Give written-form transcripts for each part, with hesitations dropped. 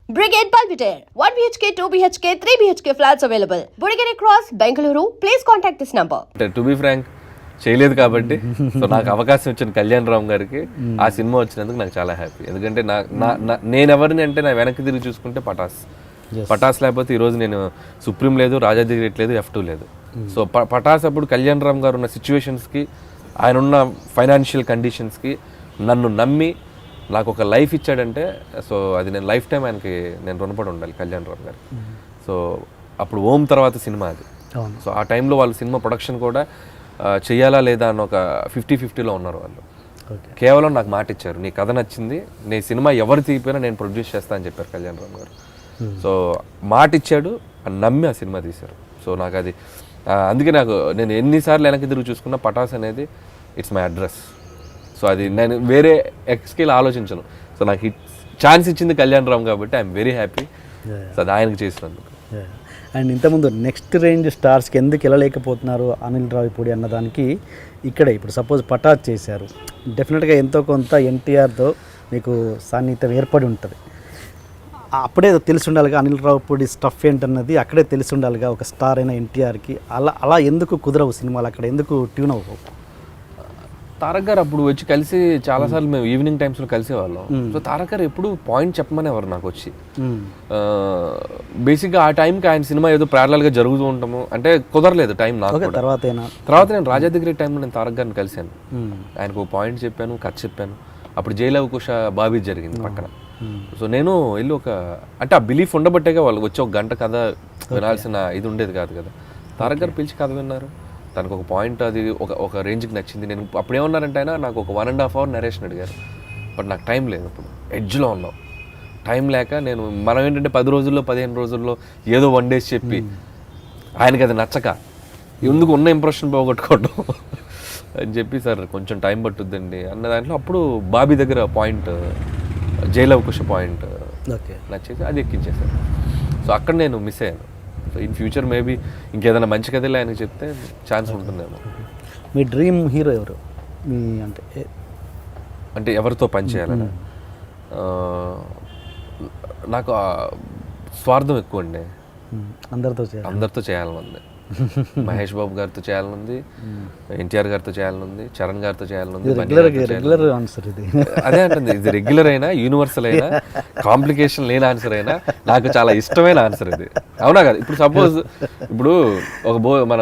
Brigade Belvedere, 1 BHK, 2 BHK, 3 BHK flats available. Burigere Cross, Bengaluru. Please contact this number. To be frank చేయలేదు కాబట్టి so నాకు అవకాశం ఇచ్చిన కళ్యాణ్ రామ్ గారికి ఆ సినిమా వచ్చినందుకు నాకు చాలా హ్యాపీ. ఎందుకంటే నేను ఎవరిని అంటే నా వెనక్కి తిరిగి చూసుకుంటే పటాస్ లేకపోతే ఈరోజు నేను సుప్రీం లేదు, రాజాది గ్రేట్ లేదు, F2 లేదు. సో పటాస్ అప్పుడు కళ్యాణ్ రామ్ గారు ఉన్న సిచ్యువేషన్స్కి, ఆయన ఉన్న ఫైనాన్షియల్ కండిషన్స్కి నన్ను నమ్మి నాకు ఒక లైఫ్ ఇచ్చాడంటే సో అది నేను లైఫ్ టైం ఆయనకి నేను రుణపడి ఉండాలి కళ్యాణ్ రామ్ గారు. సో అప్పుడు ఓం తర్వాత సినిమా అది. సో ఆ టైంలో వాళ్ళు సినిమా ప్రొడక్షన్ కూడా చెయ్యాలా లేదా అని ఒక 50-50లో ఉన్నారు వాళ్ళు. కేవలం నాకు మాట ఇచ్చారు, నీ కథ నచ్చింది, నీ సినిమా ఎవరు తీపినా నేను ప్రొడ్యూస్ చేస్తా అని చెప్పారు కళ్యాణ్ రామ్ గారు. సో మాట ఇచ్చాడు, అని నమ్మి ఆ సినిమా తీశారు. సో నాకు అది అందుకే నేను ఎన్నిసార్లు వెనక్కి తిరిగి చూసుకున్నా పటాస్ అనేది ఇట్స్ మై అడ్రస్. సో అది నేను వేరే ఎక్స్కేల్ ఆలోచించను. సో నాకు ఛాన్స్ ఇచ్చింది కళ్యాణ్ రామ్ కాబట్టి ఐఎమ్ వెరీ హ్యాపీ. సో అది ఆయనకు చేసినందుకు. అండ్ ఇంతకుముందు నెక్స్ట్ రేంజ్ స్టార్స్కి ఎందుకు వెళ్ళలేకపోతున్నారు అనిల్ రావిపూడి అన్నదానికి ఇక్కడే ఇప్పుడు సపోజ్ పటాస్ చేశారు, డెఫినెట్గా ఎంతో కొంత ఎన్టీఆర్తో మీకు సాన్నిహిత్యం ఏర్పడి ఉంటుంది. అప్పుడే తెలిసి ఉండాలిగా అనిల్ రావిపూడి స్టఫ్ ఏంటన్నది అక్కడే తెలిసి ఉండాలిగా ఒక స్టార్ అయిన ఎన్టీఆర్కి. అలా ఎందుకు కుదరవు సినిమాలు, అక్కడ ఎందుకు ట్యూన్ అవ్వవు? తారక్ గారు అప్పుడు వచ్చి కలిసి చాలాసార్లు మేము ఈవినింగ్ టైమ్స్లో కలిసేవాళ్ళం. సో తారక్ గారు ఎప్పుడు పాయింట్ చెప్పమనేవారు నాకు వచ్చి. బేసిక్గా ఆ టైంకి ఆయన సినిమా ఏదో ప్యారలల్గా జరుగుతూ ఉంటాము అంటే కుదరలేదు టైం నాకు. తర్వాత నేను రాజాది గ్రేట్ టైంలో నేను తారక్ గారిని కలిశాను, ఆయనకు ఒక పాయింట్ చెప్పాను, కథ చెప్పాను. అప్పుడు జైలవకుశ బాబీ జరిగింది పక్కన. సో నేను వెళ్ళి అంటే ఆ బిలీఫ్ ఉండబట్టేగా వాళ్ళకి వచ్చి ఒక గంట కథ వినాల్సిన ఇది ఉండేది కాదు కదా. తారక్ గారు పిలిచి కథ విన్నారు, తనకు ఒక పాయింట్ అది ఒక రేంజ్కి నచ్చింది. నేను అప్పుడు ఏమన్నారంటే ఆయన నాకు ఒక 1.5 hour నరేషన్ అడిగారు. బట్ నాకు టైం లేదు, అప్పుడు ఎడ్జ్లో ఉన్నాం, టైం లేక మనం ఏంటంటే 10 రోజుల్లో 15 రోజుల్లో ఏదో 1 day చెప్పి ఆయనకి అది నచ్చక ఎందుకు ఉన్న ఇంప్రెషన్ పోగొట్టుకోవడం అని చెప్పి సార్ కొంచెం టైం పట్టుద్దండి అన్న దాంట్లో అప్పుడు బాబీ దగ్గర పాయింట్ జైలవకుశ పాయింట్ నచ్చేసి అది ఎక్కించేసాను. సో అక్కడ నేను మిస్ అయ్యాను. సో ఇన్ ఫ్యూచర్ మేబీ ఇంకేదైనా మంచి కథలు ఆయనకి చెప్తే ఛాన్స్ ఉంటుందేమో. మీ డ్రీమ్ హీరో ఎవరు? మీ అంటే ఎవరితో పనిచేయాలని నాకు స్వార్థం ఎక్కువ అండి. అందరితో చేయాలని ఉంది. మహేష్ బాబు గారితో చేయాలని ఉంది, ఎన్టీఆర్ గారితో చేయాలని ఉంది, చరణ్ గారితో చేయాలని ఉంది. అదే అంటుంది, ఇది రెగ్యులర్ అయినా యూనివర్సల్ అయినా కాంప్లికేషన్ లేని ఆన్సర్ అయినా నాకు చాలా ఇష్టమైన ఆన్సర్ ఇది. అవునా కదా? ఇప్పుడు సపోజ్ ఇప్పుడు మన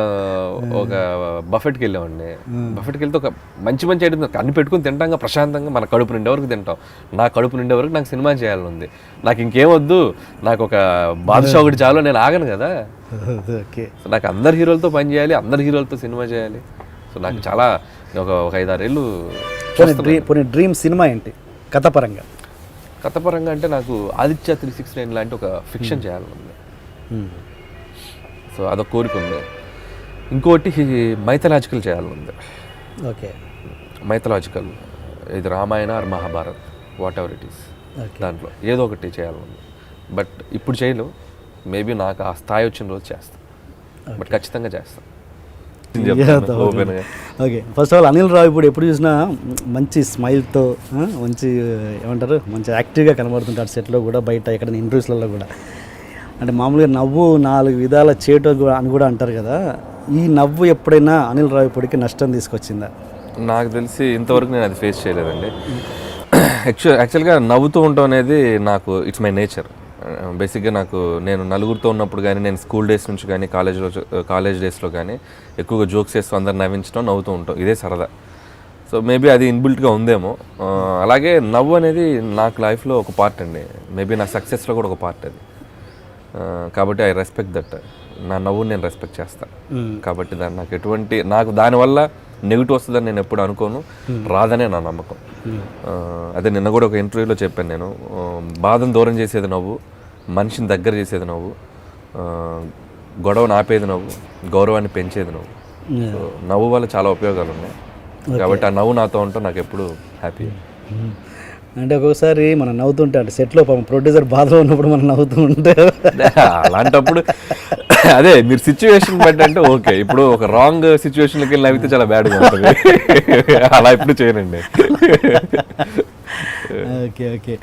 ఒక బఫెట్కి వెళ్ళామండి, బఫెట్కి వెళ్తే ఒక మంచి ఐటమ్ అన్ని పెట్టుకుని తింటాం ప్రశాంతంగా, మన కడుపు నిండే వరకు తింటాం. నా కడుపు నిండే వరకు నాకు సినిమా చేయాలని ఉంది. నాకు ఇంకేమొద్దు, నాకు ఒక బాదుషా ఒకటి చాలు, నేను ఆగను కదా. సో నాకు అందరు హీరోలతో పని చేయాలి, అందరు హీరోలతో సినిమా చేయాలి. సో నాకు చాలా ఒక 5-6 ఏళ్ళు. డ్రీమ్ సినిమా ఏంటి కథపరంగా? కథపరంగా అంటే నాకు ఆదిత్య 369 లాంటి ఒక ఫిక్షన్ చేయాలని ఉంది. సో అదొక కోరిక ఉంది. ఇంకోటి మైథలాజికల్ చేయాలని ఉంది. ఓకే, మైథలాజికల్, ఇది Ramayana or Mahabharat, whatever it is, దాంట్లో ఏదో ఒకటి చేయాలని. బట్ ఇప్పుడు చేయలేవు, మేబీ నాకు ఆ స్థాయి వచ్చిన రోజు చేస్తాను. బట్ ఖచ్చితంగా చేస్తాను. Okay, first of all Anil Ravipudi ఎప్పుడు చూసినా మంచి స్మైల్తో మంచి ఏమంటారు మంచి యాక్టివ్గా కనబడుతుంటారు సెట్లో కూడా, బయట ఎక్కడైనా ఇంటర్వ్యూస్లలో కూడా. అంటే మామూలుగా నవ్వు 4 విధాల చేటు అని కూడా అంటారు కదా. ఈ నవ్వు ఎప్పుడైనా అనిల్ రావిపూడికి నష్టం తీసుకొచ్చిందా? నాకు తెలిసి ఇంతవరకు నేను అది ఫేస్ చేయలేదండి. యాక్చువల్గా నవ్వుతూ ఉండటం అనేది నాకు ఇట్స్ మై నేచర్. బేసిక్గా నేను నలుగురితో ఉన్నప్పుడు కానీ, నేను స్కూల్ డేస్ నుంచి కానీ, కాలేజ్ డేస్లో కానీ ఎక్కువగా జోక్స్ చేస్తూ అందరు నవ్వించడం, నవ్వుతూ ఉంటాం, ఇదే సరదా. సో మేబీ అది ఇన్బిల్ట్గా ఉందేమో. అలాగే నవ్వు అనేది నాకు లైఫ్లో ఒక పార్ట్ అండి, మేబీ నా సక్సెస్లో కూడా ఒక పార్ట్ అది. కాబట్టి ఐ రెస్పెక్ట్ దట్. నా నవ్వుని నేను రెస్పెక్ట్ చేస్తాను. కాబట్టి నాకు దానివల్ల నెగిటివ్ వస్తుందని నేను ఎప్పుడు అనుకోను, రాదనే నా నమ్మకం. అదే నిన్న కూడా ఒక ఇంటర్వ్యూలో చెప్పాను నేను, బాధను దూరం చేసేది నవ్వు, మనిషిని దగ్గర చేసేది నవ్వు, గొడవను ఆపేది నవ్వు, గౌరవాన్ని పెంచేది నవ్వు. సో నవ్వు వల్ల చాలా ఉపయోగాలు ఉన్నాయి. కాబట్టి ఆ నవ్వు నాతో ఉంటే నాకు ఎప్పుడు హ్యాపీ. అంటే ఒక్కొక్కసారి మనం నవ్వుతుంటే అంటే సెట్లో ప్రొడ్యూసర్ బాధలో ఉన్నప్పుడు మనం నవ్వుతూ ఉంటే అలాంటప్పుడు అదే మీరు సిచ్యువేషన్ బట్టి అంటే ఓకే. ఇప్పుడు ఒక రాంగ్ సిచ్యువేషన్కి వెళ్ళి నవ్వితే చాలా బ్యాడ్గా ఉంటుంది, అలా ఇప్పుడు చేయనండి. Okay okay.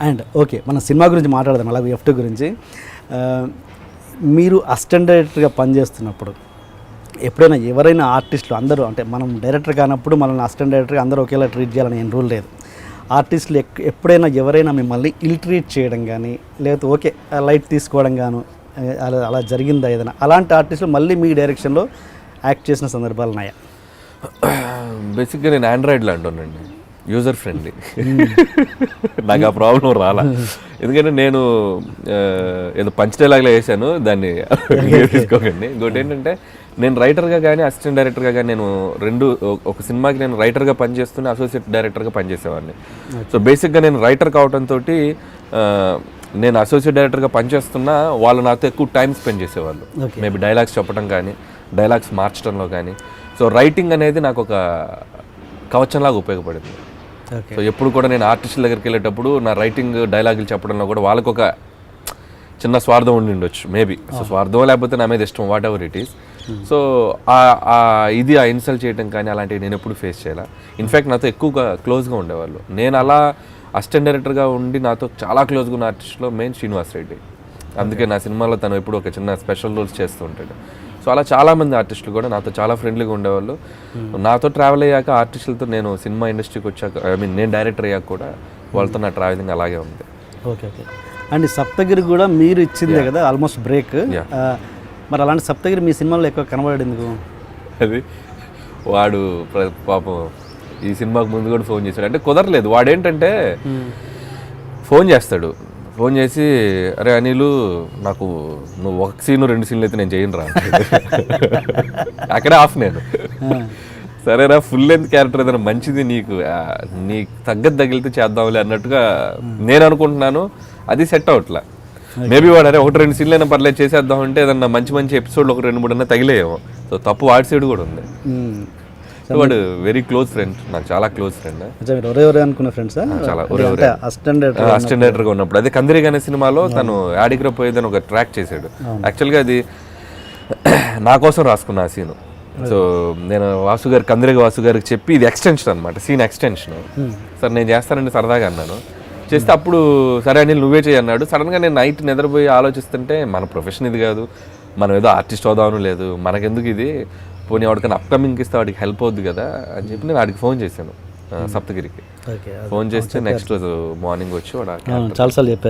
అండ్ ఓకే, మన సినిమా గురించి మాట్లాడదాం, అలాగే F2 గురించి. మీరు అసిస్టెంట్ డైరెక్టర్గా పనిచేస్తున్నప్పుడు ఎప్పుడైనా ఎవరైనా ఆర్టిస్టులు అందరూ, అంటే మనం డైరెక్టర్ కానప్పుడు మనల్ని అసిస్టెంట్ డైరెక్టర్గా అందరూ ఒకేలా ట్రీట్ చేయాలని ఏం రూల్ లేదు. ఆర్టిస్టులు ఎప్పుడైనా ఎవరైనా మిమ్మల్ని ఇల్ ట్రీట్ చేయడం కానీ, లేకపోతే ఓకే లైట్ తీసుకోవడం గాను అలా జరిగిందా ఏదైనా? అలాంటి ఆర్టిస్టులు మళ్ళీ మీ డైరెక్షన్లో యాక్ట్ చేసిన సందర్భాలు ఉన్నాయా? బేసిక్గా నేను ఆండ్రాయిడ్లో అంటానండి, యూజర్ ఫ్రెండ్లీ. నాకు ఆ ప్రాబ్లం రాలా, ఎందుకంటే నేను ఏదో పంచ్ డైలాగ్లో వేసాను, దాన్ని తీసుకోకండి. ఇంకోటి ఏంటంటే నేను రైటర్గా కానీ అసిస్టెంట్ డైరెక్టర్గా కానీ నేను ఒక సినిమాకి నేను రైటర్గా పనిచేస్తూనే అసోసియేట్ డైరెక్టర్గా పనిచేసేవాడిని. సో బేసిక్గా నేను రైటర్ కావడంతో నేను అసోసియేట్ డైరెక్టర్గా పనిచేస్తున్నా వాళ్ళు నాతో ఎక్కువ టైం స్పెండ్ చేసేవాళ్ళు, మేబీ డైలాగ్స్ చెప్పడం కానీ డైలాగ్స్ మార్చడంలో కానీ. సో రైటింగ్ అనేది నాకు ఒక కవచంలాగా ఉపయోగపడింది. సో ఎప్పుడు కూడా నేను ఆర్టిస్టుల దగ్గరికి వెళ్ళేటప్పుడు నా రైటింగ్ డైలాగులు చెప్పడంలో కూడా వాళ్ళకు ఒక చిన్న స్వార్థం ఉండి ఉండొచ్చు మేబీ. సో స్వార్థం లేకపోతే నా మీద ఇష్టం, what ever it is. So ఇది ఆ ఇన్సల్ట్ చేయడం కానీ అలాంటివి నేను ఎప్పుడు ఫేస్ చేయాల. ఇన్ఫ్యాక్ట్ నాతో ఎక్కువగా క్లోజ్గా ఉండేవాళ్ళు. నేను అలా అసిస్టెంట్ డైరెక్టర్గా ఉండి నాతో చాలా క్లోజ్గా ఉన్న ఆర్టిస్ట్లో మెయిన్ శ్రీనివాస్ రెడ్డి. అందుకే నా సినిమాలో తను ఎప్పుడు ఒక చిన్న స్పెషల్ రోల్స్ చేస్తూ ఉంటాడు. సో అలా చాలామంది ఆర్టిస్టులు కూడా నాతో చాలా ఫ్రెండ్లీగా ఉండేవాళ్ళు. నాతో ట్రావెల్ అయ్యాక ఆర్టిస్టులతో నేను సినిమా ఇండస్ట్రీకి వచ్చాక, నేను డైరెక్టర్ అయ్యాక కూడా వాళ్ళతో నా ట్రావెలింగ్ అలాగే ఉంది. Okay okay. అండ్ సప్తగిరి కూడా మీరు ఇచ్చిందే కదా ఆల్మోస్ట్ బ్రేక్. మరి అలాంటి సప్తగిరి మీ సినిమాలో ఎక్కువ కనబడేందుకు? అది వాడు పాపం ఈ సినిమాకు ముందు కూడా ఫోన్ చేశాడు, అంటే కుదరలేదు. వాడేంటంటే ఫోన్ చేస్తాడు, ఫోన్ చేసి అరే అనిలు నాకు నువ్వు 1 సీను 2 సీన్లు అయితే నేను చేయను రా, అక్కడే ఆఫ్ నేను. సరేరా ఫుల్ లెంత్ క్యారెక్టర్ ఏదైనా మంచిది నీకు తగ్గట్టు తగిలితే చేద్దాంలే అన్నట్టుగా నేను అనుకుంటున్నాను. అది సెట్ అవట్లా. మేబీ వాడు అరే 1-2 సీన్లు అయినా పర్లేదు చేసేద్దాం అంటే ఏదన్నా మంచి ఎపిసోడ్లు 1-2-3 అన్నా తగిలేమో. సో తప్పు వాడి సైడ్ కూడా ఉంది. వాడు వెరీ క్లోజ్ ఫ్రెండ్, నాకు చాలా క్లోజ్ ఫ్రెండ్. అనుకున్న ఫ్రెండ్స్ చాలా అసిస్టెంట్ డైరెక్టర్గా ఉన్నప్పుడు అదే కందిరి అనే సినిమాలో తను యాడిగ్రా పోయేదని ఒక ట్రాక్ చేశాడు. యాక్చువల్గా అది నా కోసం రాసుకున్న ఆ సీను. సో నేను కందిరిగా వాసు గారికి చెప్పి ఇది ఎక్స్టెన్షన్ అనమాట, సీన్ ఎక్స్టెన్షన్. సార్ నేను చేస్తానండి సరదాగా అన్నాను. చేస్తే అప్పుడు సరే అని నువ్వే చేయి అన్నాడు. సడన్గా నేను నైట్ నిద్రపోయి ఆలోచిస్తుంటే మన ప్రొఫెషన్ ఇది కాదు, మనం ఏదో ఆర్టిస్ట్ అవుదామని లేదు, మనకెందుకు ఇది, పోనీ వాడికన్నా అప్కమింగ్కి ఇస్తే వాడికి హెల్ప్ అవుద్ది కదా అని చెప్పి నేను వాడికి ఫోన్ చేశాను సప్తగిరికి. ఫోన్ చేస్తే నెక్స్ట్ రోజు మార్నింగ్ వచ్చి వాడు చాలాసార్లు చెప్పారు.